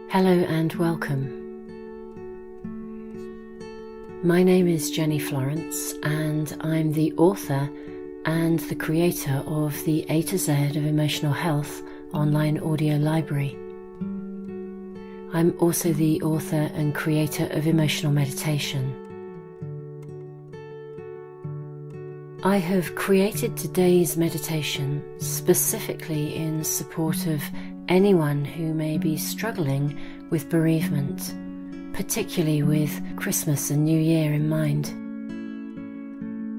Hello and welcome. My name is Jenny Florence and I'm the author and the creator of the A to Z of Emotional Health online audio library. I'm also the author and creator of Emotional Meditation. I have created today's meditation specifically in support of anyone who may be struggling with bereavement, particularly with Christmas and New Year in mind.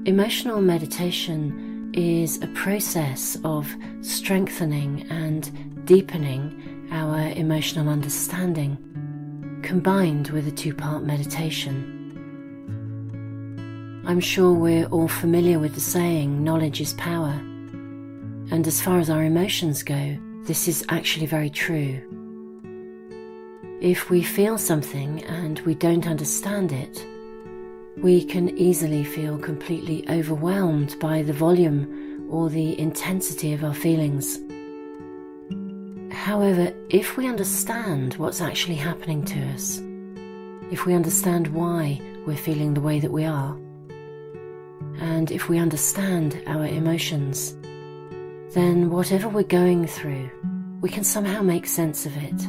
Emotional meditation is a process of strengthening and deepening our emotional understanding, combined with a two-part meditation. I'm sure we're all familiar with the saying, knowledge is power. And as far as our emotions go, this is actually very true. If we feel something and we don't understand it, we can easily feel completely overwhelmed by the volume or the intensity of our feelings. However, if we understand what's actually happening to us, if we understand why we're feeling the way that we are, and if we understand our emotions, then whatever we're going through, we can somehow make sense of it.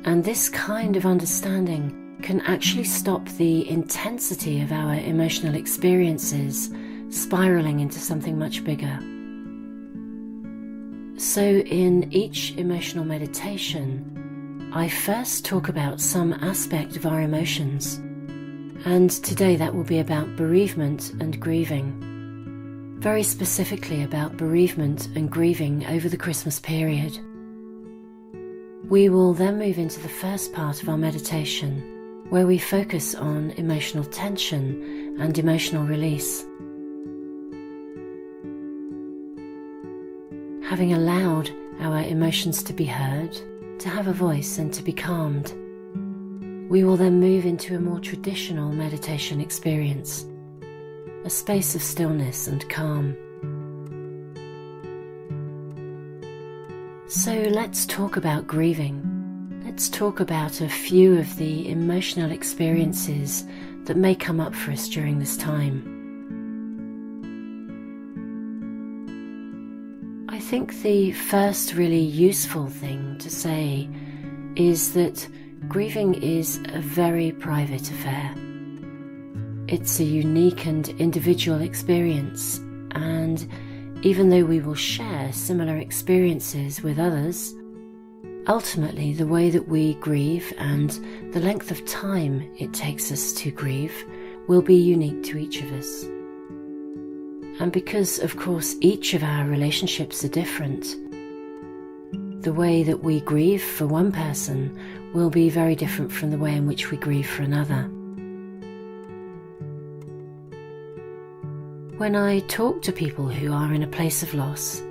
And this kind of understanding can actually stop the intensity of our emotional experiences spiraling into something much bigger. So in each emotional meditation, I first talk about some aspect of our emotions. And today that will be about bereavement and grieving. Very specifically about bereavement and grieving over the Christmas period. We will then move into the first part of our meditation, where we focus on emotional tension and emotional release. Having allowed our emotions to be heard, to have a voice and to be calmed, we will then move into a more traditional meditation experience, a space of stillness and calm. So let's talk about grieving. Let's talk about a few of the emotional experiences that may come up for us during this time. I think the first really useful thing to say is that grieving is a very private affair. It's a unique and individual experience, and even though we will share similar experiences with others, ultimately the way that we grieve and the length of time it takes us to grieve will be unique to each of us. And because, of course, each of our relationships are different, the way that we grieve for one person will be very different from the way in which we grieve for another. When I talk to people who are in a place of loss,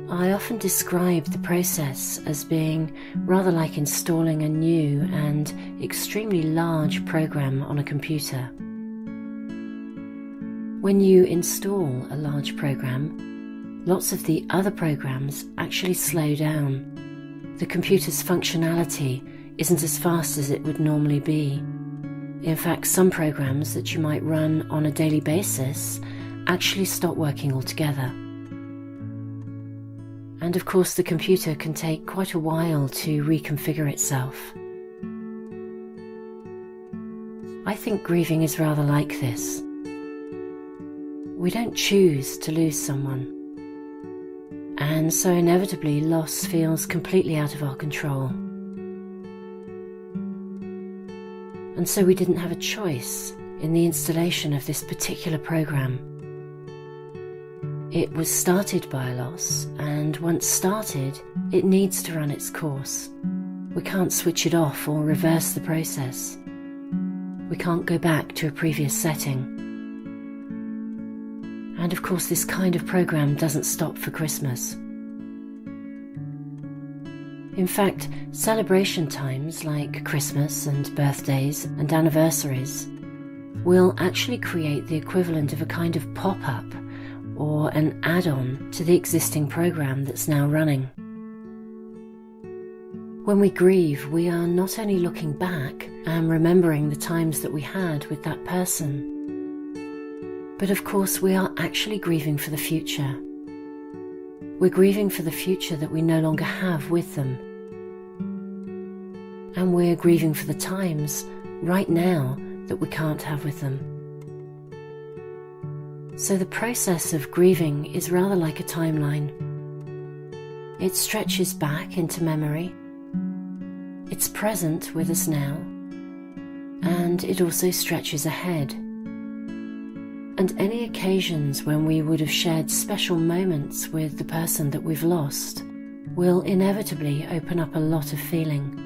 I often describe the process as being rather like installing a new and extremely large program on a computer. When you install a large program, lots of the other programs actually slow down. The computer's functionality isn't as fast as it would normally be. In fact, some programs that you might run on a daily basis actually stop working altogether. And of course, the computer can take quite a while to reconfigure itself. I think grieving is rather like this. We don't choose to lose someone. And so inevitably loss feels completely out of our control. And so we didn't have a choice in the installation of this particular program. It was started by a loss, and once started, it needs to run its course. We can't switch it off or reverse the process. We can't go back to a previous setting. And of course, this kind of program doesn't stop for Christmas. In fact, celebration times like Christmas and birthdays and anniversaries will actually create the equivalent of a kind of pop-up or an add-on to the existing program that's now running. When we grieve, we are not only looking back and remembering the times that we had with that person, but of course we are actually grieving for the future. We're grieving for the future that we no longer have with them. And we're grieving for the times right now that we can't have with them. So the process of grieving is rather like a timeline. It stretches back into memory. It's present with us now. And it also stretches ahead. And any occasions when we would have shared special moments with the person that we've lost will inevitably open up a lot of feeling.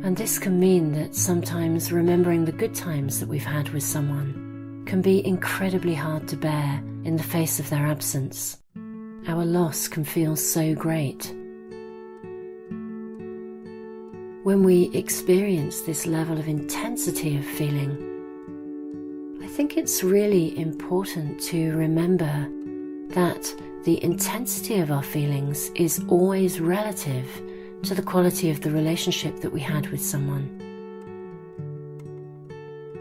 And this can mean that sometimes remembering the good times that we've had with someone can be incredibly hard to bear in the face of their absence. Our loss can feel so great. When we experience this level of intensity of feeling, I think it's really important to remember that the intensity of our feelings is always relative to the quality of the relationship that we had with someone.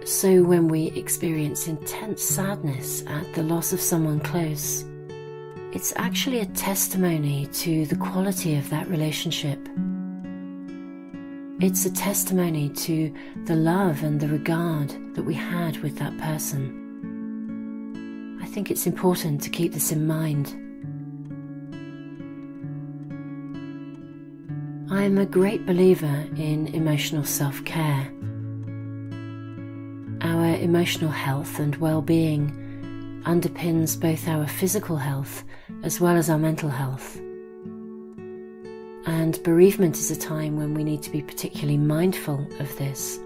So when we experience intense sadness at the loss of someone close, it's actually a testimony to the quality of that relationship. It's a testimony to the love and the regard that we had with that person. I think it's important to keep this in mind. I'm a great believer in emotional self-care. Our emotional health and well-being underpins both our physical health as well as our mental health. And bereavement is a time when we need to be particularly mindful of this.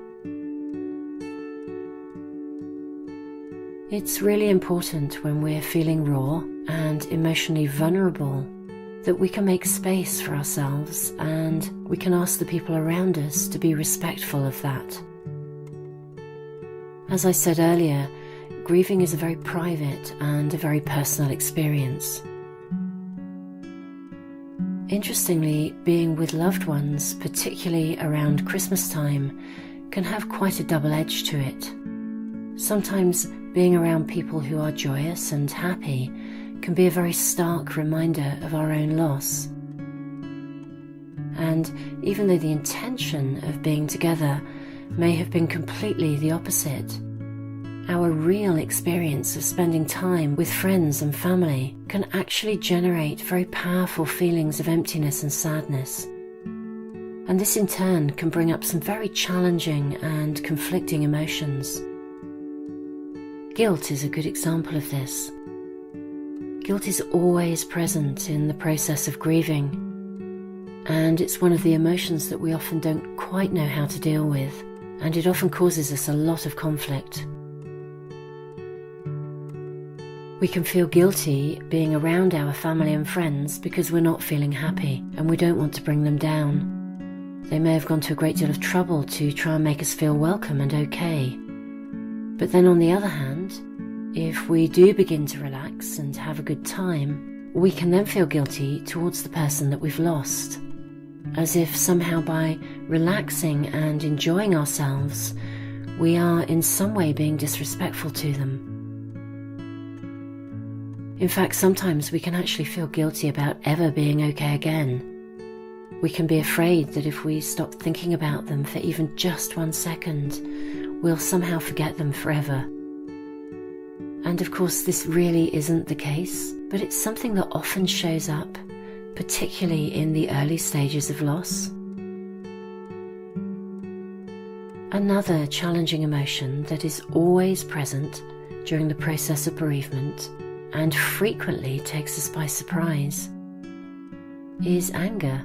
It's really important when we're feeling raw and emotionally vulnerable that we can make space for ourselves and we can ask the people around us to be respectful of that. As I said earlier, grieving is a very private and a very personal experience. Interestingly, being with loved ones, particularly around Christmas time, can have quite a double edge to it. Sometimes being around people who are joyous and happy can be a very stark reminder of our own loss. And even though the intention of being together may have been completely the opposite, our real experience of spending time with friends and family can actually generate very powerful feelings of emptiness and sadness. And this in turn can bring up some very challenging and conflicting emotions. Guilt is a good example of this. Guilt is always present in the process of grieving, and it's one of the emotions that we often don't quite know how to deal with, and it often causes us a lot of conflict. We can feel guilty being around our family and friends because we're not feeling happy and we don't want to bring them down. They may have gone to a great deal of trouble to try and make us feel welcome and okay. But then on the other hand, if we do begin to relax and have a good time, we can then feel guilty towards the person that we've lost, as if somehow by relaxing and enjoying ourselves, we are in some way being disrespectful to them. In fact, sometimes we can actually feel guilty about ever being okay again. We can be afraid that if we stop thinking about them for even just 1 second, we'll somehow forget them forever. And of course, this really isn't the case, but it's something that often shows up, particularly in the early stages of loss. Another challenging emotion that is always present during the process of bereavement and frequently takes us by surprise is anger.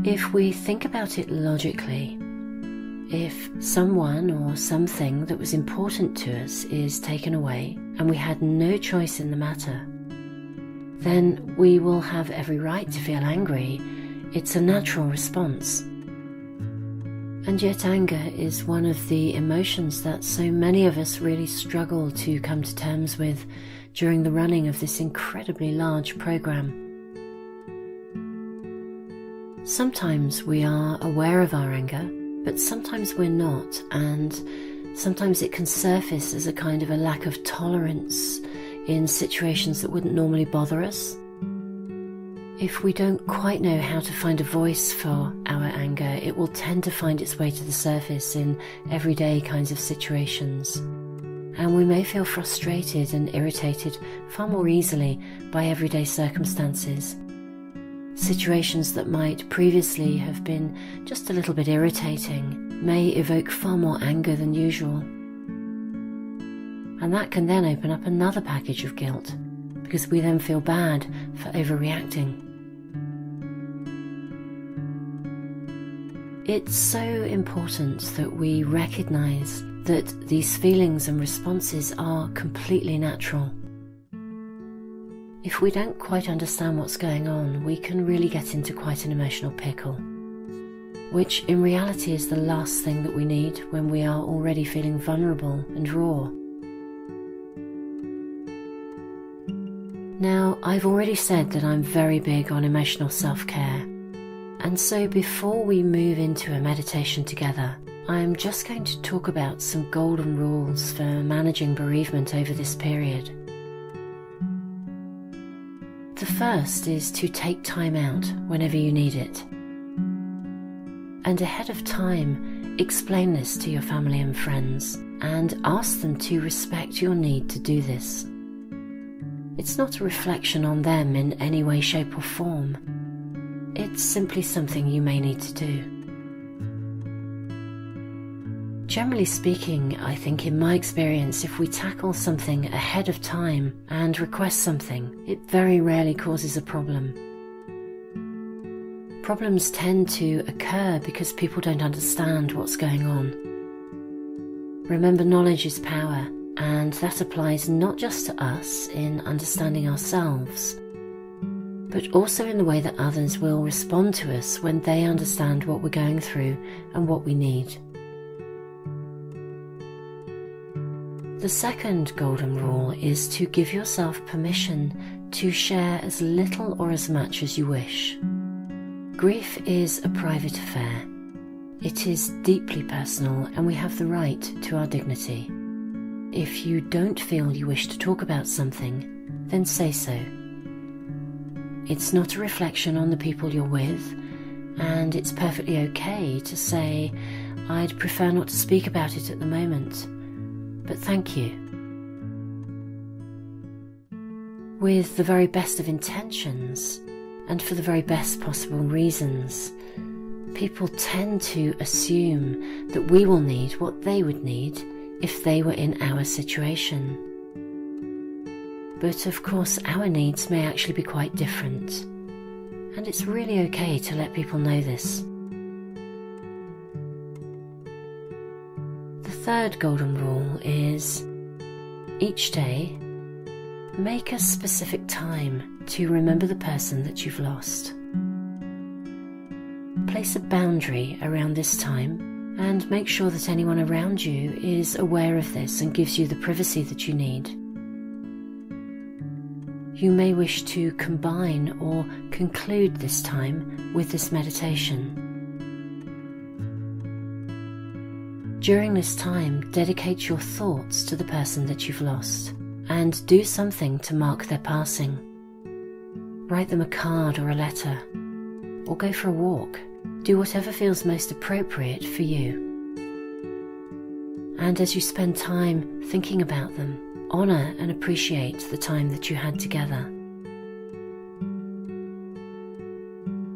If we think about it logically, if someone or something that was important to us is taken away and we had no choice in the matter, then we will have every right to feel angry. It's a natural response. And yet anger is one of the emotions that so many of us really struggle to come to terms with during the running of this incredibly large program. Sometimes we are aware of our anger, but sometimes we're not, and sometimes it can surface as a kind of a lack of tolerance in situations that wouldn't normally bother us. If we don't quite know how to find a voice for our anger, it will tend to find its way to the surface in everyday kinds of situations. And we may feel frustrated and irritated far more easily by everyday circumstances. Situations that might previously have been just a little bit irritating may evoke far more anger than usual. And that can then open up another package of guilt, because we then feel bad for overreacting. It's so important that we recognize that these feelings and responses are completely natural. If we don't quite understand what's going on, we can really get into quite an emotional pickle, which in reality is the last thing that we need when we are already feeling vulnerable and raw. Now, I've already said that I'm very big on emotional self-care, and so before we move into a meditation together, I'm just going to talk about some golden rules for managing bereavement over this period. The first is to take time out whenever you need it. And ahead of time, explain this to your family and friends and ask them to respect your need to do this. It's not a reflection on them in any way, shape or form. It's simply something you may need to do. Generally speaking, I think in my experience, if we tackle something ahead of time and request something, it very rarely causes a problem. Problems tend to occur because people don't understand what's going on. Remember, knowledge is power, and that applies not just to us in understanding ourselves, but also in the way that others will respond to us when they understand what we're going through and what we need. The second golden rule is to give yourself permission to share as little or as much as you wish. Grief is a private affair. It is deeply personal, and we have the right to our dignity. If you don't feel you wish to talk about something, then say so. It's not a reflection on the people you're with, and it's perfectly okay to say, "I'd prefer not to speak about it at the moment, but thank you." With the very best of intentions, and for the very best possible reasons, people tend to assume that we will need what they would need if they were in our situation. But of course, our needs may actually be quite different, and it's really okay to let people know this. The third golden rule is, each day, make a specific time to remember the person that you've lost. Place a boundary around this time and make sure that anyone around you is aware of this and gives you the privacy that you need. You may wish to combine or conclude this time with this meditation. During this time, dedicate your thoughts to the person that you've lost and do something to mark their passing. Write them a card or a letter, or go for a walk. Do whatever feels most appropriate for you. And as you spend time thinking about them, honour and appreciate the time that you had together.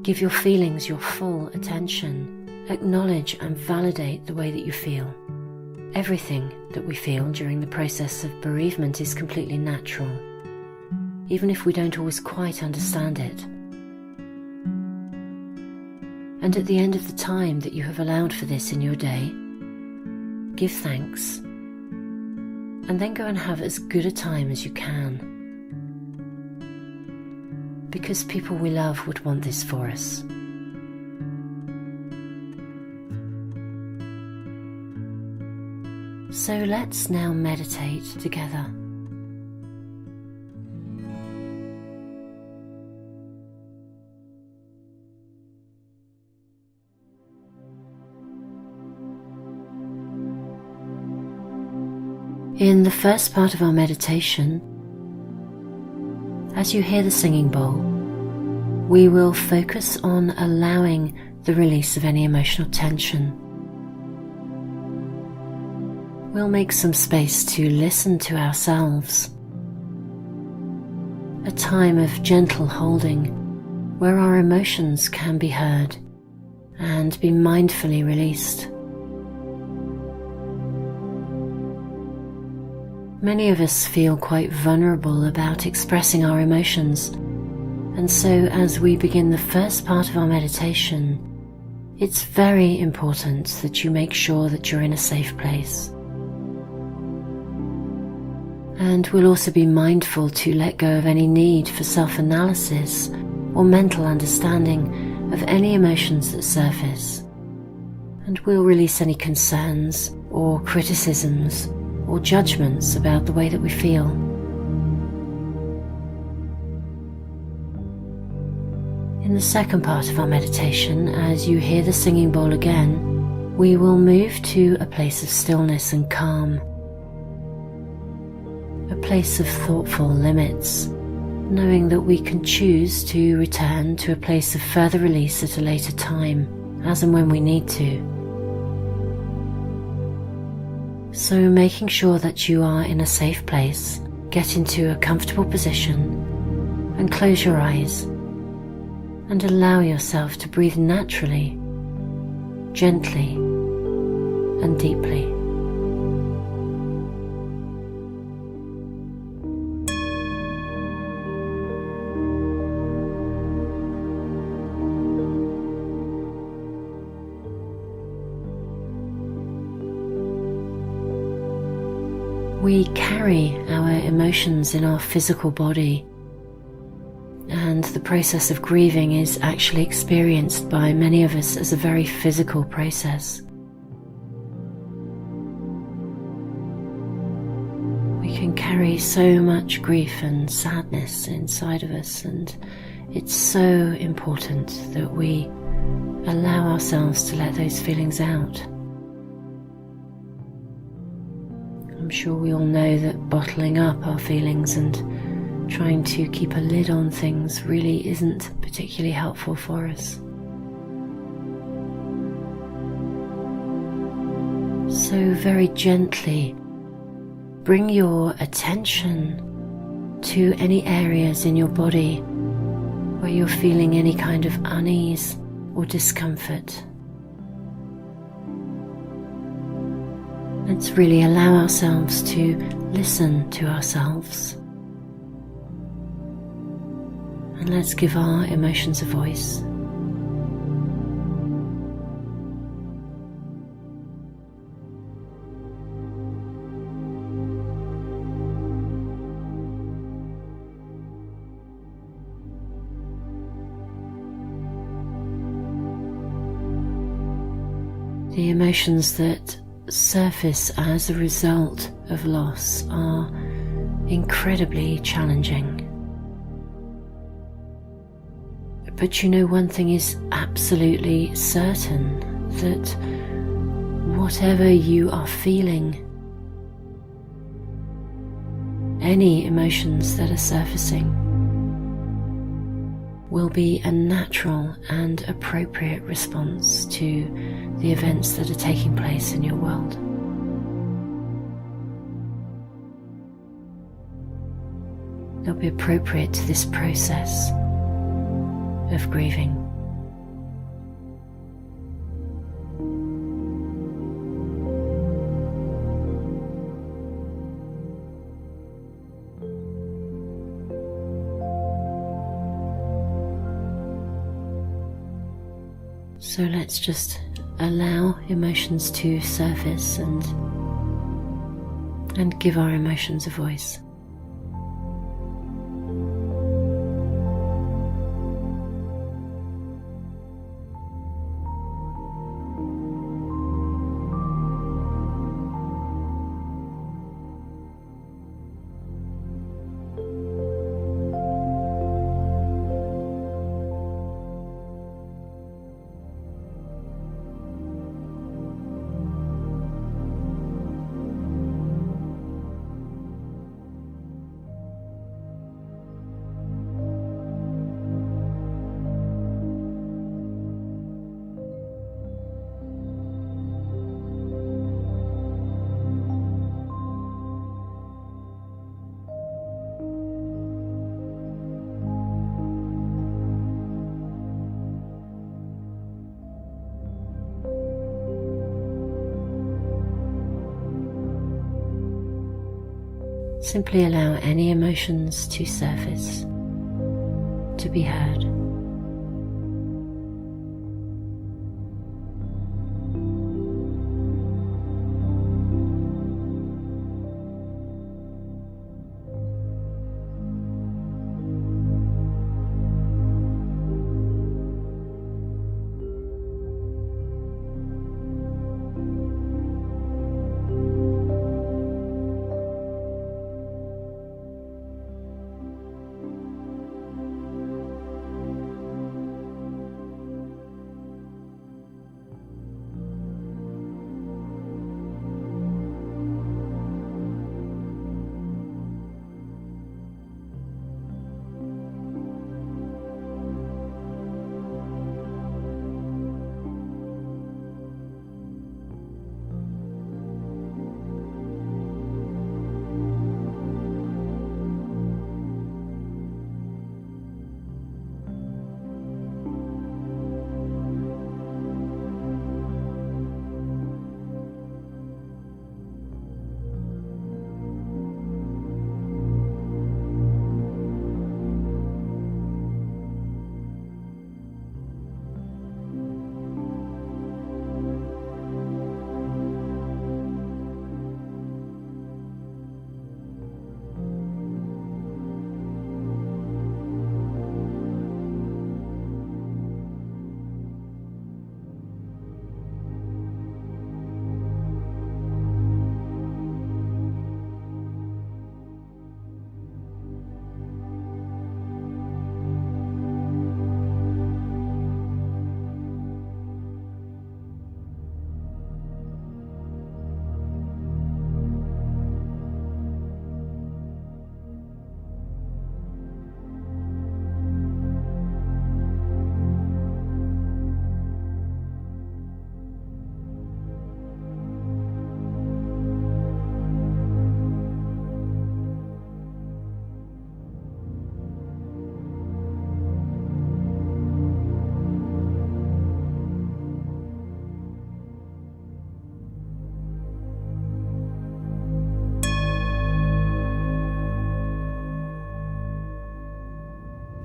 Give your feelings your full attention. Acknowledge and validate the way that you feel. Everything that we feel during the process of bereavement is completely natural, even if we don't always quite understand it. And at the end of the time that you have allowed for this in your day, give thanks, and then go and have as good a time as you can. Because people we love would want this for us. So let's now meditate together. In the first part of our meditation, as you hear the singing bowl, we will focus on allowing the release of any emotional tension. We'll make some space to listen to ourselves, a time of gentle holding where our emotions can be heard and be mindfully released. Many of us feel quite vulnerable about expressing our emotions, and so as we begin the first part of our meditation, it's very important that you make sure that you're in a safe place. And we'll also be mindful to let go of any need for self-analysis or mental understanding of any emotions that surface, and we'll release any concerns or criticisms or judgments about the way that we feel. In the second part of our meditation, as you hear the singing bowl again, we will move to a place of stillness and calm, a place of thoughtful limits, knowing that we can choose to return to a place of further release at a later time, as and when we need to. So making sure that you are in a safe place, get into a comfortable position and close your eyes and allow yourself to breathe naturally, gently and deeply. We carry our emotions in our physical body, and the process of grieving is actually experienced by many of us as a very physical process. We can carry so much grief and sadness inside of us, and it's so important that we allow ourselves to let those feelings out. I'm sure we all know that bottling up our feelings and trying to keep a lid on things really isn't particularly helpful for us. So very gently bring your attention to any areas in your body where you're feeling any kind of unease or discomfort. Let's really allow ourselves to listen to ourselves. And let's give our emotions a voice. The emotions that surface as a result of loss are incredibly challenging. But you know, one thing is absolutely certain, that whatever you are feeling, any emotions that are surfacing, will be a natural and appropriate response to the events that are taking place in your world. They'll be appropriate to this process of grieving. So let's just allow emotions to surface and give our emotions a voice. Simply allow any emotions to surface, to be heard.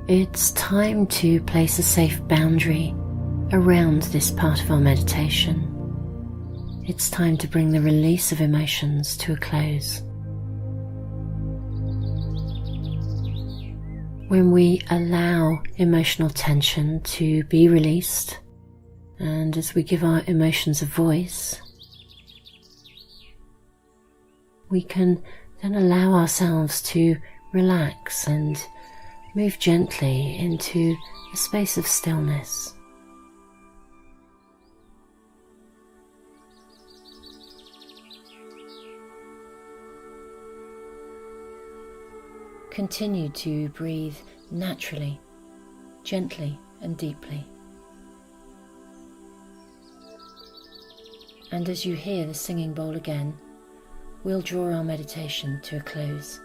It's time to place a safe boundary around this part of our meditation. It's time to bring the release of emotions to a close. When we allow emotional tension to be released, and as we give our emotions a voice, we can then allow ourselves to relax and move gently into a space of stillness. Continue to breathe naturally, gently and deeply. And as you hear the singing bowl again, we'll draw our meditation to a close.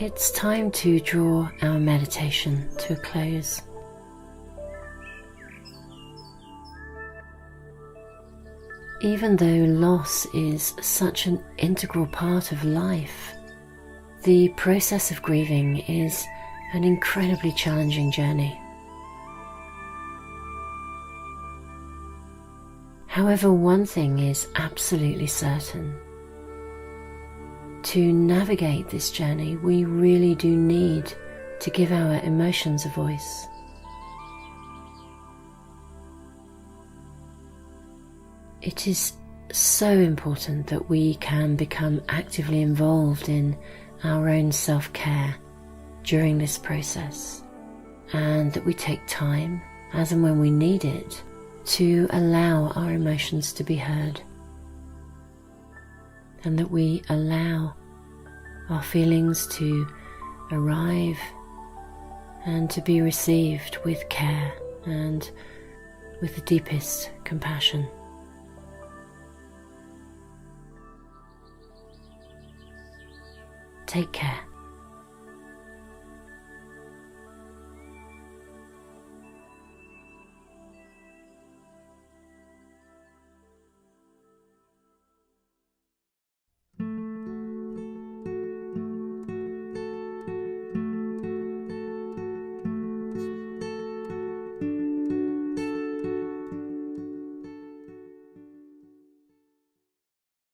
it's time to draw our meditation to a close. Even though loss is such an integral part of life, the process of grieving is an incredibly challenging journey. However, one thing is absolutely certain. To navigate this journey, we really do need to give our emotions a voice. It is so important that we can become actively involved in our own self-care during this process, and that we take time, as and when we need it, to allow our emotions to be heard, and that we allow our feelings to arrive and to be received with care and with the deepest compassion. Take care.